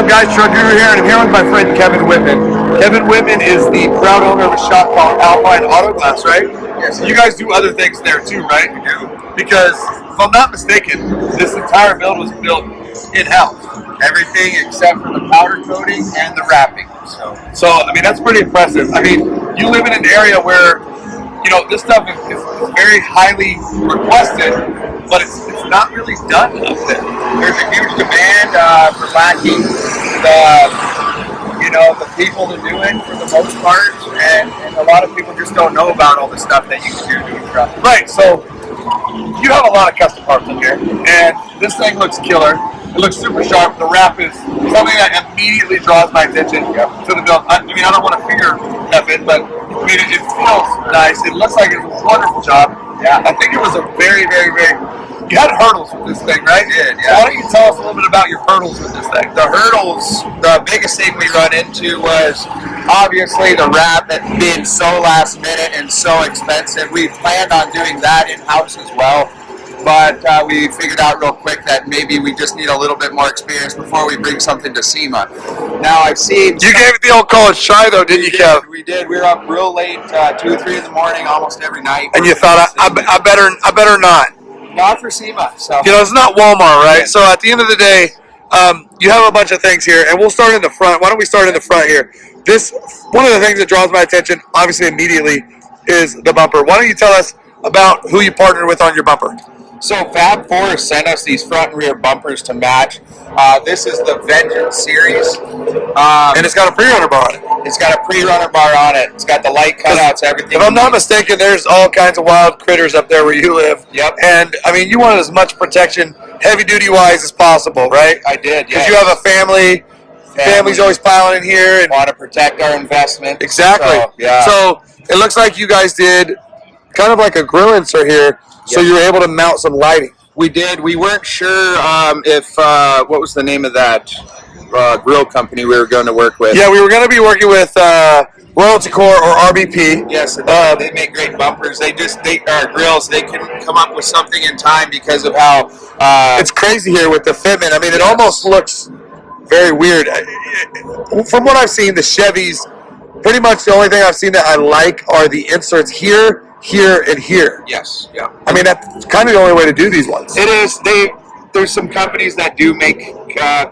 up, guys? Truck Guru here, and I'm here with my friend Kevin Whitman. Kevin Whitman is the proud owner of a shop called Alpine Auto Glass, right? Yes. You guys do other things there too, right? We do. Because, if I'm not mistaken, this entire build was built in-house. Everything except for the powder coating and the wrapping. So, I mean, that's pretty impressive. I mean, you live in an area where, you know, this stuff is very highly requested, but it's not really done up there. There's a huge demand for lacking the people to do it for the most part, and a lot of people just don't know about all the stuff that you can do to a truck. Right, so you have a lot of custom parts in here, and this thing looks killer. It looks super sharp. The wrap is something that immediately draws my attention to the build. I mean, I don't want to finger F it, but I mean, it feels nice. It looks like it's a wonderful job. Yeah. I think it was a very, very, very... You had hurdles with this thing, right? I did, yeah. So why don't you tell us a little bit about your hurdles with this thing? The hurdles, the biggest thing we run into was obviously the wrap being so last minute and so expensive. We planned on doing that in-house as well, but we figured out real quick that maybe we just need a little bit more experience before we bring something to SEMA. Now I've seen... You gave it the old college try though, didn't you, Kev? We did. We were up real late, 2 or 3 in the morning almost every night. And you thought, I better not. Not for SEMA, so... You know, it's not Walmart, right? So at the end of the day, you have a bunch of things here, and we'll start in the front. Why don't we start in the front here? One of the things that draws my attention, obviously immediately, is the bumper. Why don't you tell us about who you partnered with on your bumper? So Fab 4 sent us these front and rear bumpers to match. This is the Vengeance series. And it's got a pre-runner bar on it. It's got a pre-runner bar on it. It's got the light cutouts, everything. If I'm not mistaken, there's all kinds of wild critters up there where you live. Yep. And, I mean, you wanted as much protection, heavy-duty wise, as possible, right? I did, yeah. Because you have a family. Family's always piling in here. And want to protect our investment. Exactly. So, yeah. So it looks like you guys did kind of like a grill insert here, so you were able to mount some lighting. We did. We weren't sure if what was the name of that grill company we were going to work with. Yeah, we were going to be working with Royalty Core or RBP. Yes, they make great bumpers. They grills. They couldn't come up with something in time because of how it's crazy here with the fitment. I mean, it almost looks very weird. From what I've seen, the Chevys, pretty much the only thing I've seen that I like are the inserts here, here, and here. Yes, yeah. I mean, that's kind of the only way to do these ones. It is. There's some companies that do make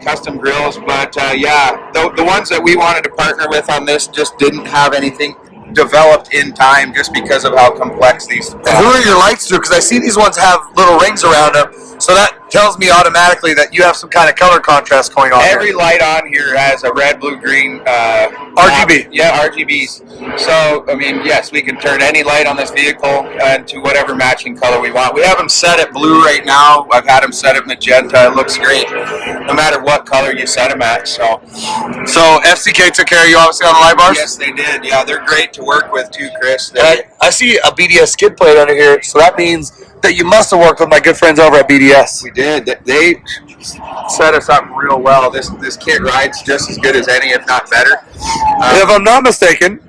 custom grills, but yeah, the ones that we wanted to partner with on this just didn't have anything developed in time just because of how complex these And who are your lights to? Because I see these ones have little rings around them, so that tells me automatically that you have some kind of color contrast going on. Every light on here has a red, blue, green RGB. Yeah, RGBs. So, I mean, yes, we can turn any light on this vehicle into whatever matching color we want. We have them set at blue right now. I've had them set at magenta. It looks great, no matter what color you set them at. So FCK took care of you, obviously, on the light bars? Yes, they did. Yeah, they're great to work with too, Chris. I see a BDS skid plate under here, so that means that you must have worked with my good friends over at BDS. We did. They set us up real well. This kit rides just as good as any, if not better. If I'm not mistaken,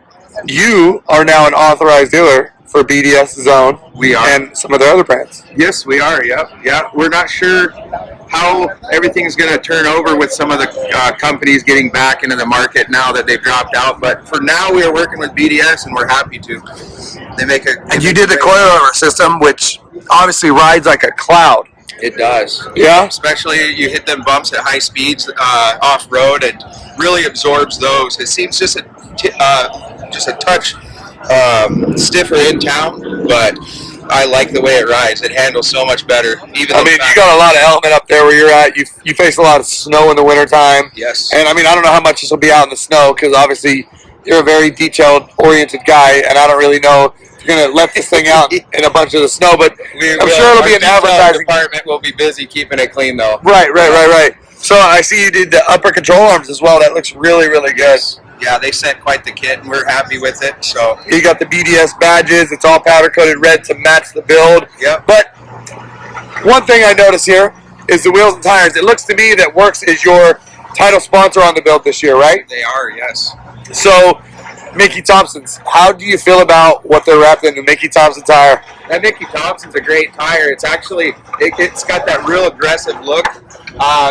you are now an authorized dealer for BDS Zone. We are. And some of their other brands. Yes, we are. Yeah. We're not sure how everything's going to turn over with some of the companies getting back into the market now that they've dropped out. But for now, we are working with BDS, and we're happy to. They make a. And you did the coilover system, which obviously rides like a cloud. It does. Yeah. Especially you hit them bumps at high speeds off road, it really absorbs those. It seems just a touch stiffer in town, but I like the way it rides. It handles so much better. You got a lot of element up there where you're at. You face a lot of snow in the wintertime. Yes. And I mean, I don't know how much this will be out in the snow because obviously you're a very detailed-oriented guy, and I don't really know if you're going to let this thing out in a bunch of the snow, but I'm sure it'll be an advertising. The department will be busy keeping it clean, though. Right. So I see you did the upper control arms as well. That looks really, really good. Yeah, they sent quite the kit, and we're happy with it. So you got the BDS badges. It's all powder-coated red to match the build. Yep. But one thing I notice here is the wheels and tires. It looks to me that Works is your title sponsor on the build this year, right? They are, yes. So, Mickey Thompson's, how do you feel about what they're wrapped in the Mickey Thompson tire? That Mickey Thompson's a great tire. It's actually, it's got that real aggressive look.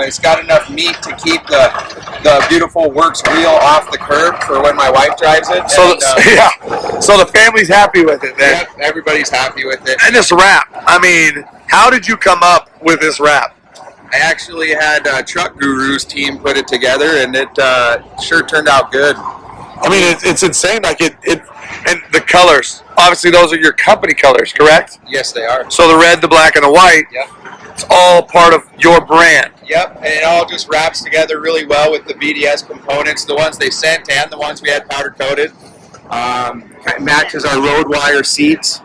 It's got enough meat to keep the beautiful Works wheel off the curb for when my wife drives it. So And, yeah, so the family's happy with it then. yep, everybody's happy with it. And this wrap, I mean, how did you come up with this wrap? I actually had Truck Guru's team put it together, and it sure turned out good. I mean, it's insane. Like it, and the colors. Obviously, those are your company colors, correct? Yes, they are. So the red, the black, and the white. Yep. It's all part of your brand. Yep, and it all just wraps together really well with the BDS components, the ones they sent and the ones we had powder coated. It matches our road wire seats.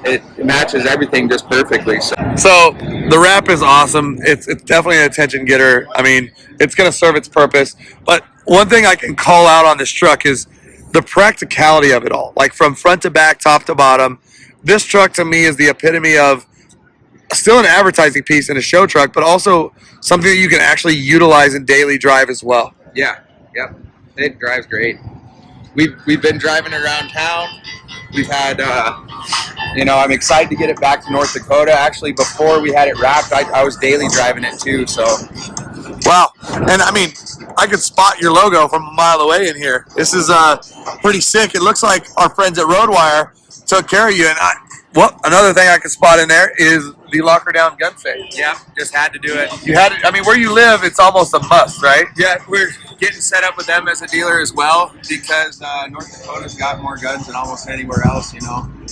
It matches everything just perfectly. So the wrap is awesome. It's definitely an attention getter. I mean, it's going to serve its purpose. But one thing I can call out on this truck is the practicality of it all. Like from front to back, top to bottom. This truck to me is the epitome of still an advertising piece in a show truck, but also something that you can actually utilize in daily drive as well. yeah, yep, it drives great. We've been driving around town. We've had, I'm excited to get it back to North Dakota. Actually, before we had it wrapped, I was daily driving it too. So, wow. And I mean, I could spot your logo from a mile away in here. This is pretty sick. It looks like our friends at Roadwire took care of you. And another thing I can spot in there is the locker down gun safe. yeah, just had to do it. You had it. I mean, where you live, it's almost a must, right? Yeah, we're getting set up with them as a dealer as well because North Dakota's got more guns than almost anywhere else.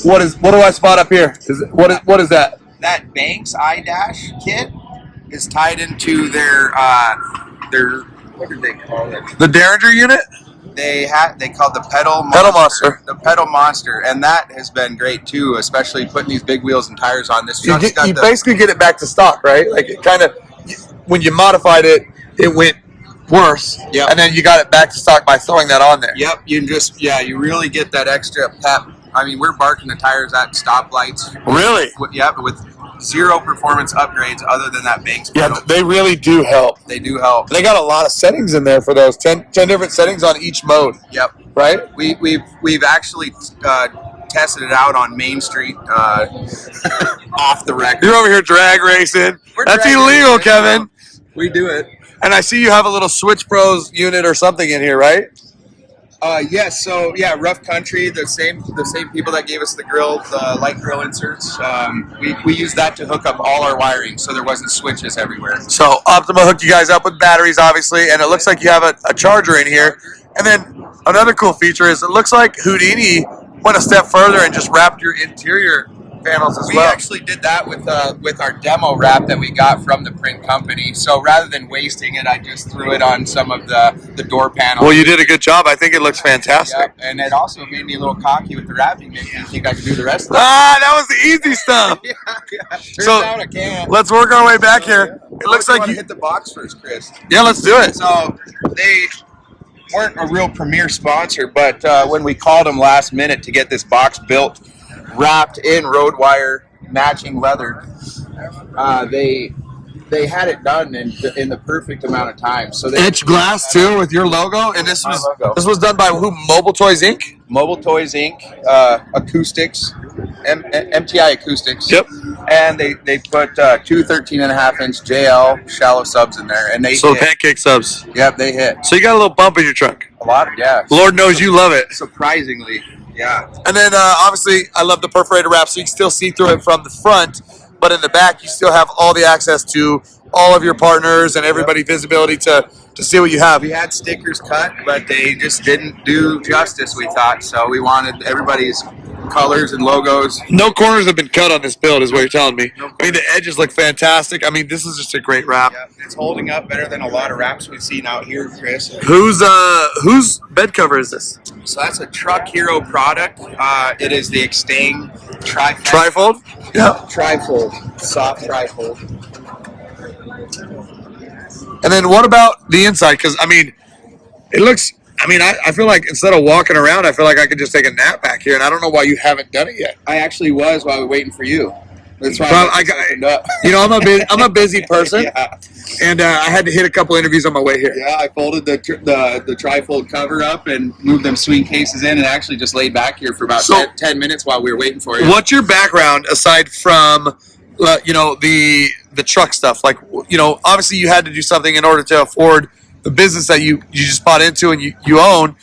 What do I spot up here? What is that? That Banks I-Dash kit is tied into their what did they call it? The Derringer unit? They called the pedal Monster. The pedal monster, and that has been great too, especially putting these big wheels and tires on this truck. You basically get it back to stock, right? Like it kind of, when you modified it, it went worse. Yep. And then you got it back to stock by throwing that on there. Yep. You really get that extra pep. I mean, we're barking the tires at stoplights. Really? Yep. With zero performance upgrades other than that Banks pedal. Yeah, they really do help. They do help. They got a lot of settings in there for those 10 different settings on each mode. Yep. Right? We've actually tested it out on Main Street off the record. You're over here drag racing. That's illegal, Kevin. We do it. And I see you have a little Switch Pros unit or something in here, right? Yes. So yeah, Rough Country, the same people that gave us the light grill inserts. We used that to hook up all our wiring, so there wasn't switches everywhere. So Optima hooked you guys up with batteries, obviously, and it looks like you have a charger in here. And then another cool feature is it looks like Houdini went a step further and just wrapped your interior panels as well. We actually did that with our demo wrap that we got from the print company. So rather than wasting it, I just threw it on some of the door panels. Well, you did a good job. I think it looks fantastic. Yep. And it also made me a little cocky with the wrapping. Made me think I could do the rest of it. That was the easy stuff. yeah. Turns So out I can. let's work our way back here. It looks like you hit the box first, Chris. Yeah, let's do it. So they weren't a real premier sponsor, but when we called them last minute to get this box built, wrapped in road wire, matching leather, they had it done in the perfect amount of time. So they Etched glass too with your logo, and this was done by who? Mobile Toys Inc. Mobile Toys Inc. Acoustics, MTI Acoustics. Yep. And they put two 13.5-inch JL shallow subs in there, and they hit. Pancake subs. Yep, they hit So you got a little bump in your truck. a lot. Yeah. Lord knows you love it. Surprisingly, yeah. And then obviously I love the perforated wrap, so you can still see through it from the front, but in the back you still have all the access to all of your partners and everybody visibility to see what you have. We had stickers cut, but they just didn't do justice, we thought. So we wanted everybody's colors and logos. No corners have been cut on this build is what you're telling me. I mean, the edges look fantastic. I mean, this is just a great wrap. Yeah, it's holding up better than a lot of wraps we've seen out here, Chris. Whose bed cover is this? So that's a Truck Hero product. It is the Extang Trifold? Yeah. Trifold. Soft trifold. And then what about the inside? Because, I mean, it looks... I mean, I feel like instead of walking around, I feel like I could just take a nap back here, and I don't know why you haven't done it yet. I actually was while we were waiting for you. That's why opened up. You know, I'm a busy person, yeah. And I had to hit a couple interviews on my way here. Yeah, I folded the trifold cover up and moved them swing cases in, and actually just laid back here for about 10 minutes while we were waiting for you. What's your background aside from, the the truck stuff? Like, you know, obviously you had to do something in order to afford the business that you just bought into and you own.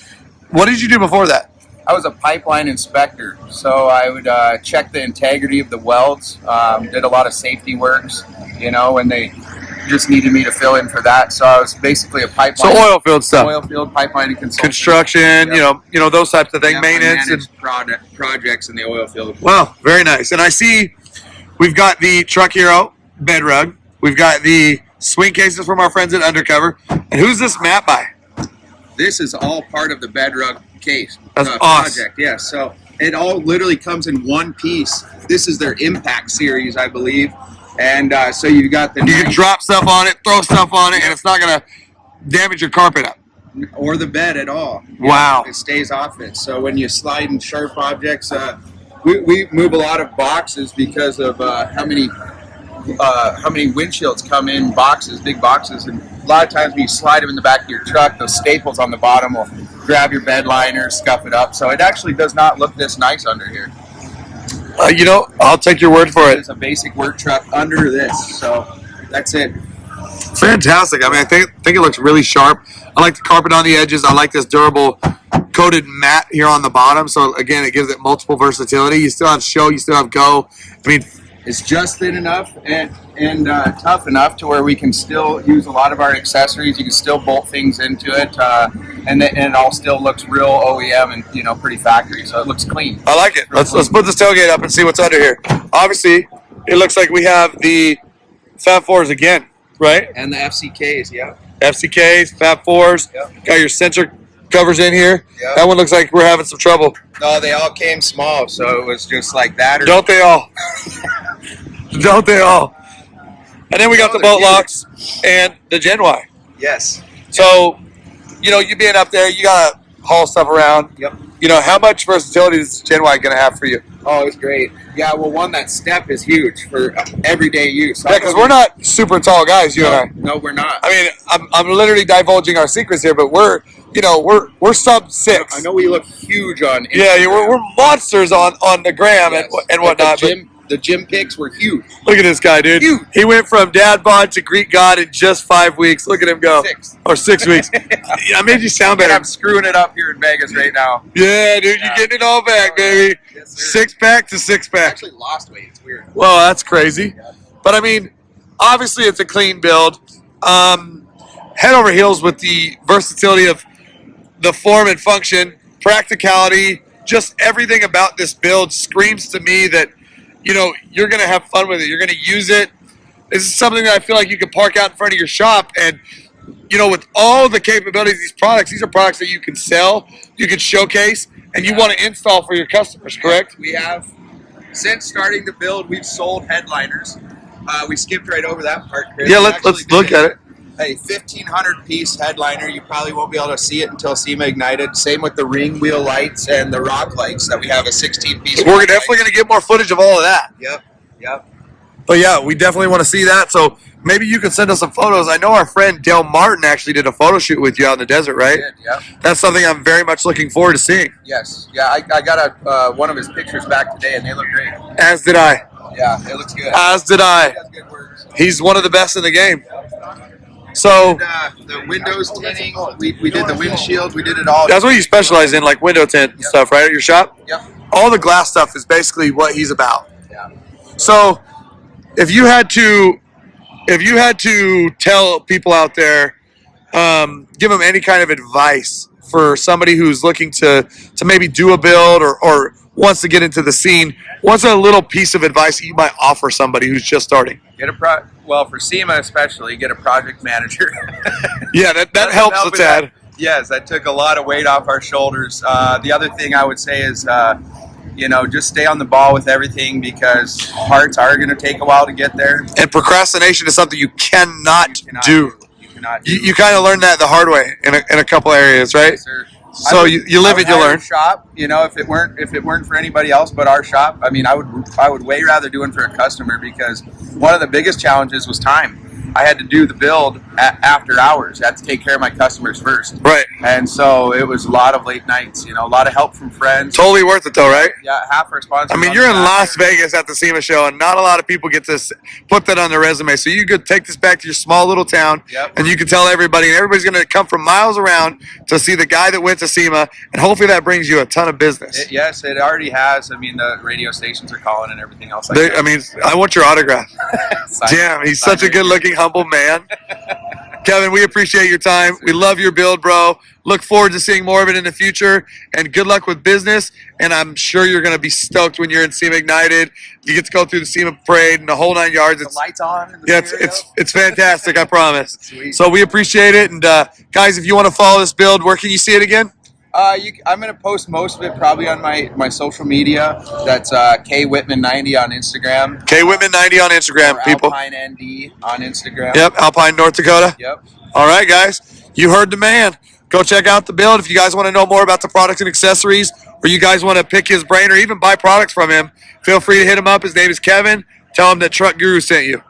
What did you do before that? I was a pipeline inspector, so I would check the integrity of the welds, did a lot of safety works, you know, and they just needed me to fill in for that. So I was basically a pipeline. So oil field stuff. Oil field, pipeline and consulting. Construction, Yep. you know, those types of things, Yep, maintenance. I managed projects in the oil field. Wow, very nice. And I see we've got the Truck Hero bed rug. We've got the swing cases from our friends at Undercover. And who's this mat by? This is all part of the bedrug case That's awesome. project. Yeah, so it all literally comes in one piece. This is their Impact series, I believe, and so you got the You can drop stuff on it, throw stuff on it, and it's not gonna damage your carpet up. or the bed at all. Wow. It stays off it. So when you slide in sharp objects, we move a lot of boxes because of how many windshields come in boxes, big boxes, and a lot of times when you slide them in the back of your truck, those staples on the bottom will grab your bed liner, scuff it up. So it actually does not look this nice under here. You know, I'll take your word for it. It's a basic work truck under this, so that's it. Fantastic. I mean, I think it looks really sharp. I like the carpet on the edges. I like this durable coated mat here on the bottom. So again, it gives it multiple versatility. You still have show, you still have go. I mean, it's just thin enough and tough enough to where we can still use a lot of our accessories. You can still bolt things into it, and it all still looks real OEM and, you know, pretty factory. So it looks clean. I like it. Let's put this tailgate up and see what's under here. Obviously, it looks like we have the Fab Fours again, right? And the FCKs, yeah. FCKs, Fab Fours. Yep. Got your sensor covers in here. Yep. That one looks like we're having some trouble. No, they all came small, so it was just like that. Or Don't they all? Don't they all? And then we got the they're boat huge. locks and the Gen Y. Yes. So, you know, you being up there, you gotta haul stuff around. Yep. You know, how much versatility is Gen Y gonna have for you? Oh, it's great. Yeah, well, one, that step is huge for everyday use. Yeah, because we're not super tall guys, you and I. No, we're not. I mean, I'm literally divulging our secrets here, but we're sub 6. I know we look huge on Instagram. Yeah, we're monsters on the gram Yes. and whatnot. The gym pics were huge. Look at this guy, dude. Huge. He went from dad bod to Greek god in just 5 weeks. Look at him go. 6. Or 6 weeks. Yeah, I made you sound And better. I'm screwing it up here in Vegas right now. Yeah, dude, you're getting it all back, baby. Yes, sir. 6-pack to 6-pack. I actually lost weight. It's weird. Well, that's crazy. But I mean, obviously it's a clean build. Head over heels with the versatility of the form and function, practicality, just everything about this build screams to me that, you know, you're going to have fun with it. You're going to use it. This is something that I feel like you can park out in front of your shop and, you know, with all the capabilities of these products, these are products that you can sell, you can showcase, and you want to install for your customers, correct? We have, since starting to build, we've sold headliners. We skipped right over that part, Chris. Yeah, We let's actually look did at it. A 1,500 piece headliner. You probably won't be able to see it until SEMA Ignited. Same with the ring wheel lights and the rock lights that we have a 16 piece. We're definitely going to get more footage of all of that. Yep. But yeah, we definitely want to see that. So maybe you can send us some photos. I know our friend Dale Martin actually did a photo shoot with you out in the desert, right? Yep. That's something I'm very much looking forward to seeing. Yes. Yeah, I got one of his pictures back today, and they look great. As did I. Yeah, it looks good. As did I. He does good work. So. He's one of the best in the game. So The windows tinting, we did the windshields, we did it all. that's what you specialize in, like window tint and stuff, right? At your shop? Yep. All the glass stuff is basically what he's about. Yeah. So if you had to tell people out there, give them any kind of advice for somebody who's looking to maybe do a build or wants to get into the scene, what's a little piece of advice that you might offer somebody who's just starting? Well, for SEMA especially, get a project manager. Yeah, that helps a with tad. that. Yes, that took a lot of weight off our shoulders. The other thing I would say is, just stay on the ball with everything because parts are going to take a while to get there. And procrastination is something you cannot do. You cannot do. You kind of learn that the hard way in a couple areas, right? Yes, sir. So you live it, you learn. Shop, if it weren't for anybody else but our shop, I mean, I would way rather do it for a customer because one of the biggest challenges was time. I had to do the build after hours. I had to take care of my customers first. Right. And so it was a lot of late nights, you know, a lot of help from friends. Totally worth it though, right? Yeah, half our sponsors. I mean, you're in Las Vegas at the SEMA show, and not a lot of people get to put that on their resume. So you could take this back to your small little town, Yep. and you can tell everybody, and everybody's going to come from miles around to see the guy that went to SEMA, and hopefully that brings you a ton of business. Yes, it already has. I mean, the radio stations are calling and everything else like They, that. I mean, I want your autograph. Damn, he's such a Sign good-looking, humble man. Kevin, we appreciate your time. We love your build, bro. Look forward to seeing more of it in the future, and good luck with business. And I'm sure you're going to be stoked when you're in SEMA Ignited. You get to go through the SEMA parade and the whole 9 yards. The It's lights on. And the yeah, stereo. it's fantastic. I promise. Sweet. So we appreciate it. And guys, if you want to follow this build, where can you see it again? I'm going to post most of it probably on my social media. That's K Whitman 90 on Instagram. K Whitman 90 on Instagram, Or people. Alpine ND on Instagram. Yep, Alpine, North Dakota. Yep. All right, guys, you heard the man. Go check out the build. If you guys want to know more about the products and accessories, or you guys want to pick his brain or even buy products from him, feel free to hit him up. His name is Kevin. Tell him that Truck Guru sent you.